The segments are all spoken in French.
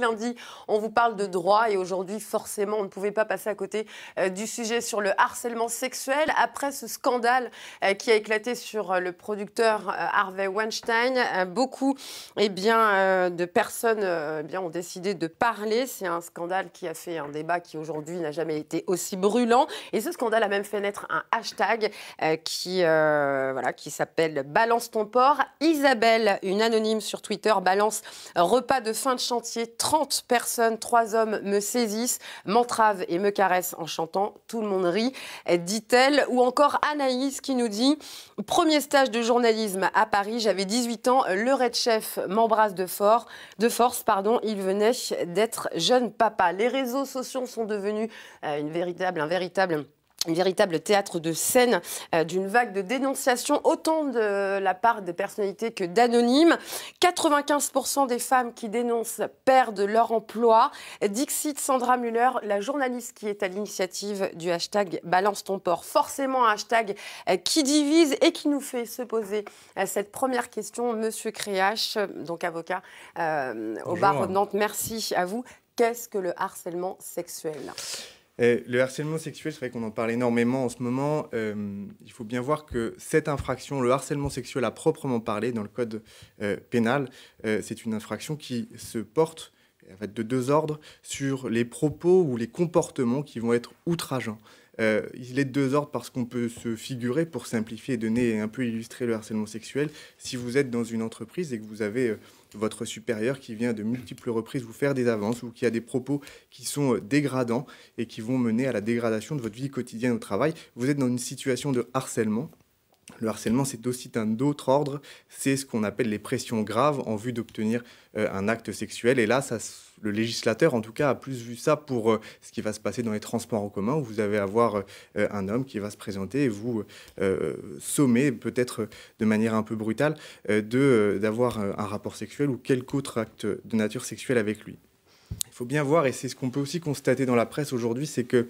lundi, on vous parle de droit et aujourd'hui, forcément, on ne pouvait pas passer à côté du sujet sur le harcèlement sexuel. Après ce scandale qui a éclaté sur le producteur Harvey Weinstein, beaucoup de personnes ont décidé de parler. C'est un scandale qui a fait un débat qui aujourd'hui n'a jamais été aussi brûlant. Et ce scandale a même fait naître un hashtag qui s'appelle Balance ton porc. Isabelle, une anonyme sur Twitter, balance repas de fin de chantier. 30 personnes, 3 hommes me saisissent, m'entravent et me caressent en chantant. Tout le monde rit, dit-elle. Ou encore Anaïs qui nous dit premier stage de journalisme à Paris, j'avais 18 ans, le Red Chef m'embrasse de force, il venait d'être jeune papa. Les réseaux sociaux sont devenus un véritable théâtre de scène d'une vague de dénonciations, autant de la part des personnalités que d'anonymes. 95% des femmes qui dénoncent perdent leur emploi. Dixit Sandra Muller, la journaliste qui est à l'initiative du hashtag Balance ton porc. Forcément un hashtag qui divise et qui nous fait se poser cette première question. Monsieur Créache, donc avocat au barreau de Nantes, merci à vous. Qu'est-ce que le harcèlement sexuel ? Le harcèlement sexuel, c'est vrai qu'on en parle énormément en ce moment. Il faut bien voir que cette infraction, le harcèlement sexuel à proprement parler dans le code pénal, c'est une infraction qui se porte de 2 ordres sur les propos ou les comportements qui vont être outrageants. Il est de 2 ordres parce qu'on peut se figurer, pour simplifier et donner et un peu illustrer le harcèlement sexuel, si vous êtes dans une entreprise et que vous avez votre supérieur qui vient de multiples reprises vous faire des avances ou qui a des propos qui sont dégradants et qui vont mener à la dégradation de votre vie quotidienne au travail, vous êtes dans une situation de harcèlement. Le harcèlement, c'est aussi d'un autre ordre, c'est ce qu'on appelle les pressions graves en vue d'obtenir un acte sexuel. Et là, le législateur, en tout cas, a plus vu ça pour ce qui va se passer dans les transports en commun, où vous allez avoir un homme qui va se présenter et vous sommer, peut-être de manière un peu brutale, d'avoir un rapport sexuel ou quelque autre acte de nature sexuelle avec lui. Il faut bien voir, et c'est ce qu'on peut aussi constater dans la presse aujourd'hui, c'est que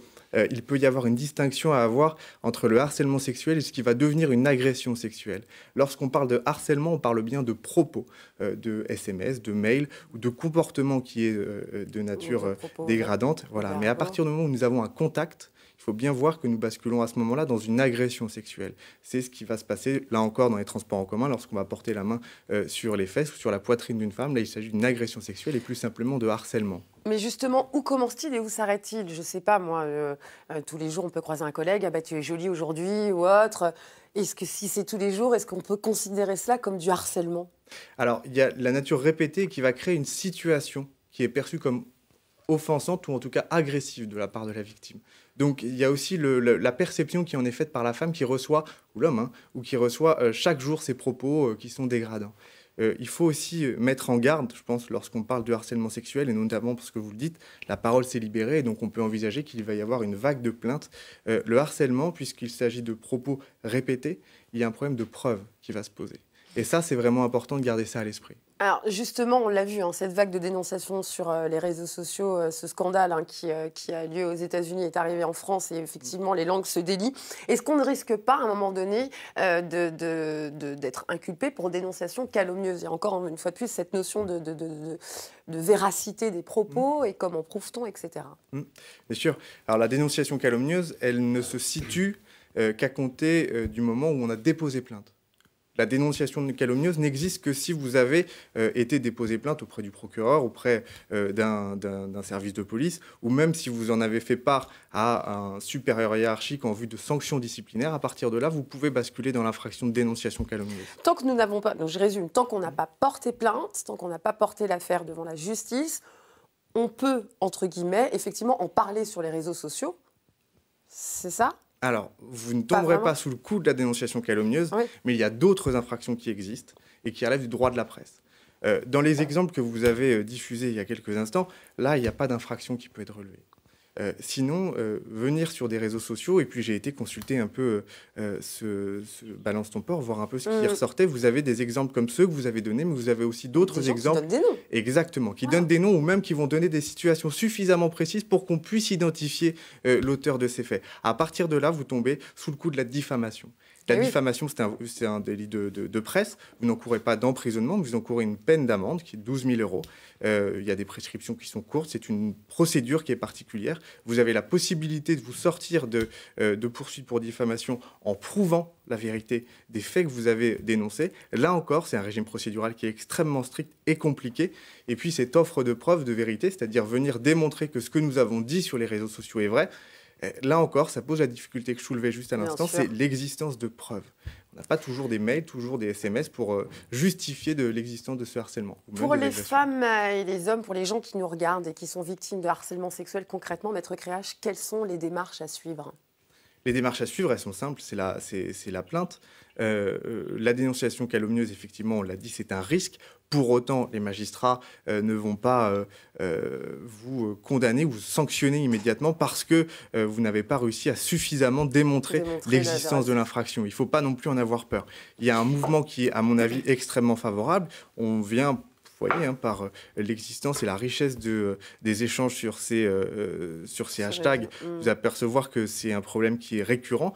il peut y avoir une distinction à avoir entre le harcèlement sexuel et ce qui va devenir une agression sexuelle. Lorsqu'on parle de harcèlement, on parle bien de propos, de SMS, de mails ou de comportement qui est de nature dégradante. Voilà. Mais à partir du moment où nous avons un contact, il faut bien voir que nous basculons à ce moment-là dans une agression sexuelle. C'est ce qui va se passer, là encore, dans les transports en commun, lorsqu'on va porter la main sur les fesses ou sur la poitrine d'une femme. Là, il s'agit d'une agression sexuelle et plus simplement de harcèlement. Mais justement, où commence-t-il et où s'arrête-t-il ? Je ne sais pas, moi, tous les jours, on peut croiser un collègue, « Ah bah, tu es jolie aujourd'hui » ou autre. Est-ce que si c'est tous les jours, est-ce qu'on peut considérer cela comme du harcèlement ? Alors, il y a la nature répétée qui va créer une situation qui est perçue comme offensante ou en tout cas agressive de la part de la victime. Donc il y a aussi la perception qui en est faite par la femme qui reçoit, ou l'homme, ou qui reçoit chaque jour ces propos qui sont dégradants. Il faut aussi mettre en garde, je pense, lorsqu'on parle de harcèlement sexuel, et notamment parce que vous le dites, la parole s'est libérée, et donc on peut envisager qu'il va y avoir une vague de plaintes. Le harcèlement, puisqu'il s'agit de propos répétés, il y a un problème de preuve qui va se poser. Et ça, c'est vraiment important de garder ça à l'esprit. Alors justement, on l'a vu, cette vague de dénonciation sur les réseaux sociaux, ce scandale qui a lieu aux États-Unis est arrivé en France et effectivement les langues se délient. Est-ce qu'on ne risque pas à un moment donné d'être inculpé pour dénonciation calomnieuse ? Il y a encore une fois de plus cette notion de véracité des propos et comment prouve-t-on, etc. Bien sûr. Alors la dénonciation calomnieuse, elle ne se situe qu'à compter du moment où on a déposé plainte. La dénonciation calomnieuse n'existe que si vous avez été déposé plainte auprès du procureur, auprès d'un service de police, ou même si vous en avez fait part à un supérieur hiérarchique en vue de sanctions disciplinaires. À partir de là, vous pouvez basculer dans l'infraction de dénonciation calomnieuse. Tant que nous n'avons pas, donc je résume, tant qu'on n'a pas porté plainte, tant qu'on n'a pas porté l'affaire devant la justice, on peut, entre guillemets, effectivement en parler sur les réseaux sociaux. C'est ça ? Alors, vous ne tomberez pas sous le coup de la dénonciation calomnieuse, oui. Mais il y a d'autres infractions qui existent et qui relèvent du droit de la presse. Dans les exemples que vous avez diffusés il y a quelques instants, là, il n'y a pas d'infraction qui peut être relevée. Sinon, venir sur des réseaux sociaux, et puis j'ai été consulter un peu ce Balance ton porc, voir un peu ce qui ressortait. Vous avez des exemples comme ceux que vous avez donnés, mais vous avez aussi d'autres exemples. Qui donnent des noms. Exactement, qui donnent des noms ou même qui vont donner des situations suffisamment précises pour qu'on puisse identifier l'auteur de ces faits. À partir de là, vous tombez sous le coup de la diffamation. La oui. diffamation, c'est un délit de presse. Vous n'encourez pas d'emprisonnement, vous encourez une peine d'amende qui est 12 000 euros. Il y a des prescriptions qui sont courtes. C'est une procédure qui est particulière. Vous avez la possibilité de vous sortir de poursuites pour diffamation en prouvant la vérité des faits que vous avez dénoncés. Là encore, c'est un régime procédural qui est extrêmement strict et compliqué. Et puis, cette offre de preuve de vérité, c'est-à-dire venir démontrer que ce que nous avons dit sur les réseaux sociaux est vrai, là encore, ça pose la difficulté que je soulevais juste à l'instant, c'est l'existence de preuves. On n'a pas toujours des mails, toujours des SMS pour justifier de l'existence de ce harcèlement. Pour les femmes et les hommes, pour les gens qui nous regardent et qui sont victimes de harcèlement sexuel, concrètement, Maître Créache, quelles sont les démarches à suivre ? Les démarches à suivre, elles sont simples, c'est la plainte. La dénonciation calomnieuse, effectivement, on l'a dit, c'est un risque. Pour autant, les magistrats ne vont pas vous condamner ou vous sanctionner immédiatement parce que vous n'avez pas réussi à suffisamment démontrer l'existence de l'infraction. Il ne faut pas non plus en avoir peur. Il y a un mouvement qui est, à mon avis, extrêmement favorable. On vient... Vous voyez, par l'existence et la richesse des échanges sur ces hashtags, vous apercevoir que c'est un problème qui est récurrent.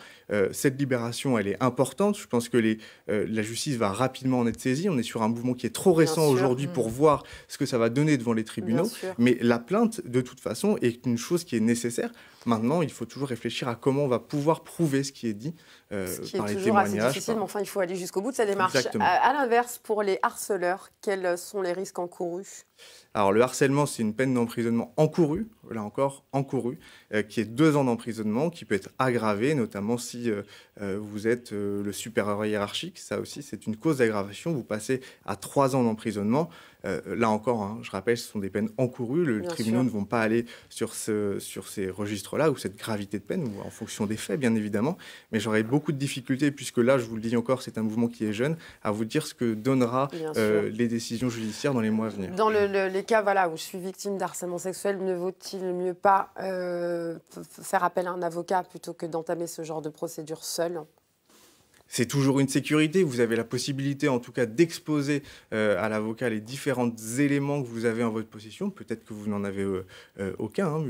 Cette libération, elle est importante. Je pense que la justice va rapidement en être saisie. On est sur un mouvement qui est trop récent aujourd'hui pour voir ce que ça va donner devant les tribunaux. Mais la plainte, de toute façon, est une chose qui est nécessaire. Maintenant, il faut toujours réfléchir à comment on va pouvoir prouver ce qui est dit par les témoignages. Ce qui est toujours assez difficile, mais enfin, il faut aller jusqu'au bout de sa démarche. À l'inverse, pour les harceleurs, quels sont les risques encourus ? Alors, le harcèlement, c'est une peine d'emprisonnement encourue, là encore, encourue, qui est 2 ans d'emprisonnement, qui peut être aggravée, notamment si vous êtes le supérieur hiérarchique. Ça aussi, c'est une cause d'aggravation. Vous passez à 3 ans d'emprisonnement. Là encore, je rappelle, ce sont des peines encourues. Les tribunaux ne vont pas aller sur ces registres-là, ou cette gravité de peine, ou en fonction des faits, bien évidemment. Mais j'aurais beaucoup de difficultés, puisque là, je vous le dis encore, c'est un mouvement qui est jeune, à vous dire ce que donnera les décisions judiciaires dans les mois à venir. Dans les cas où je suis victime d'harcèlement sexuel, ne vaut-il mieux pas faire appel à un avocat plutôt que d'entamer ce genre de procédure seule ? C'est toujours une sécurité. Vous avez la possibilité, en tout cas, d'exposer à l'avocat les différents éléments que vous avez en votre possession. Peut-être que vous n'en avez aucun.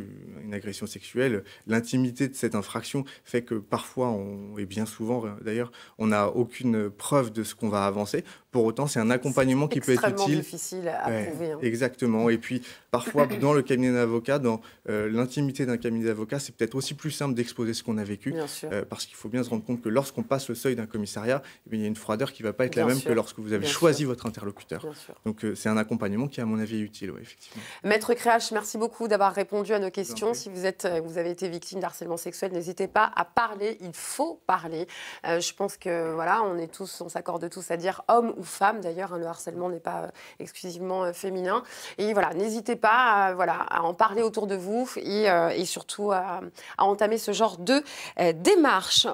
Une agression sexuelle, l'intimité de cette infraction fait que parfois, et bien souvent d'ailleurs, on n'a aucune preuve de ce qu'on va avancer. Pour autant, c'est un accompagnement qui peut être utile. Extrêmement difficile à prouver. Exactement. Et puis, parfois, dans le cabinet d'avocat, dans l'intimité d'un cabinet d'avocat, c'est peut-être aussi plus simple d'exposer ce qu'on a vécu. Parce qu'il faut bien se rendre compte que lorsqu'on passe le seuil d'un commissariat, il y a une froideur qui ne va pas être la même que lorsque vous avez choisi votre interlocuteur. Donc, c'est un accompagnement qui, à mon avis, est utile, effectivement. Maître Créache, merci beaucoup d'avoir répondu à nos questions. Si vous avez été victime d'harcèlement sexuel, n'hésitez pas à parler. Il faut parler. Je pense que on s'accorde tous à dire homme ou femme. D'ailleurs, le harcèlement n'est pas exclusivement féminin. Et voilà, n'hésitez pas à en parler autour de vous et surtout à entamer ce genre de démarche.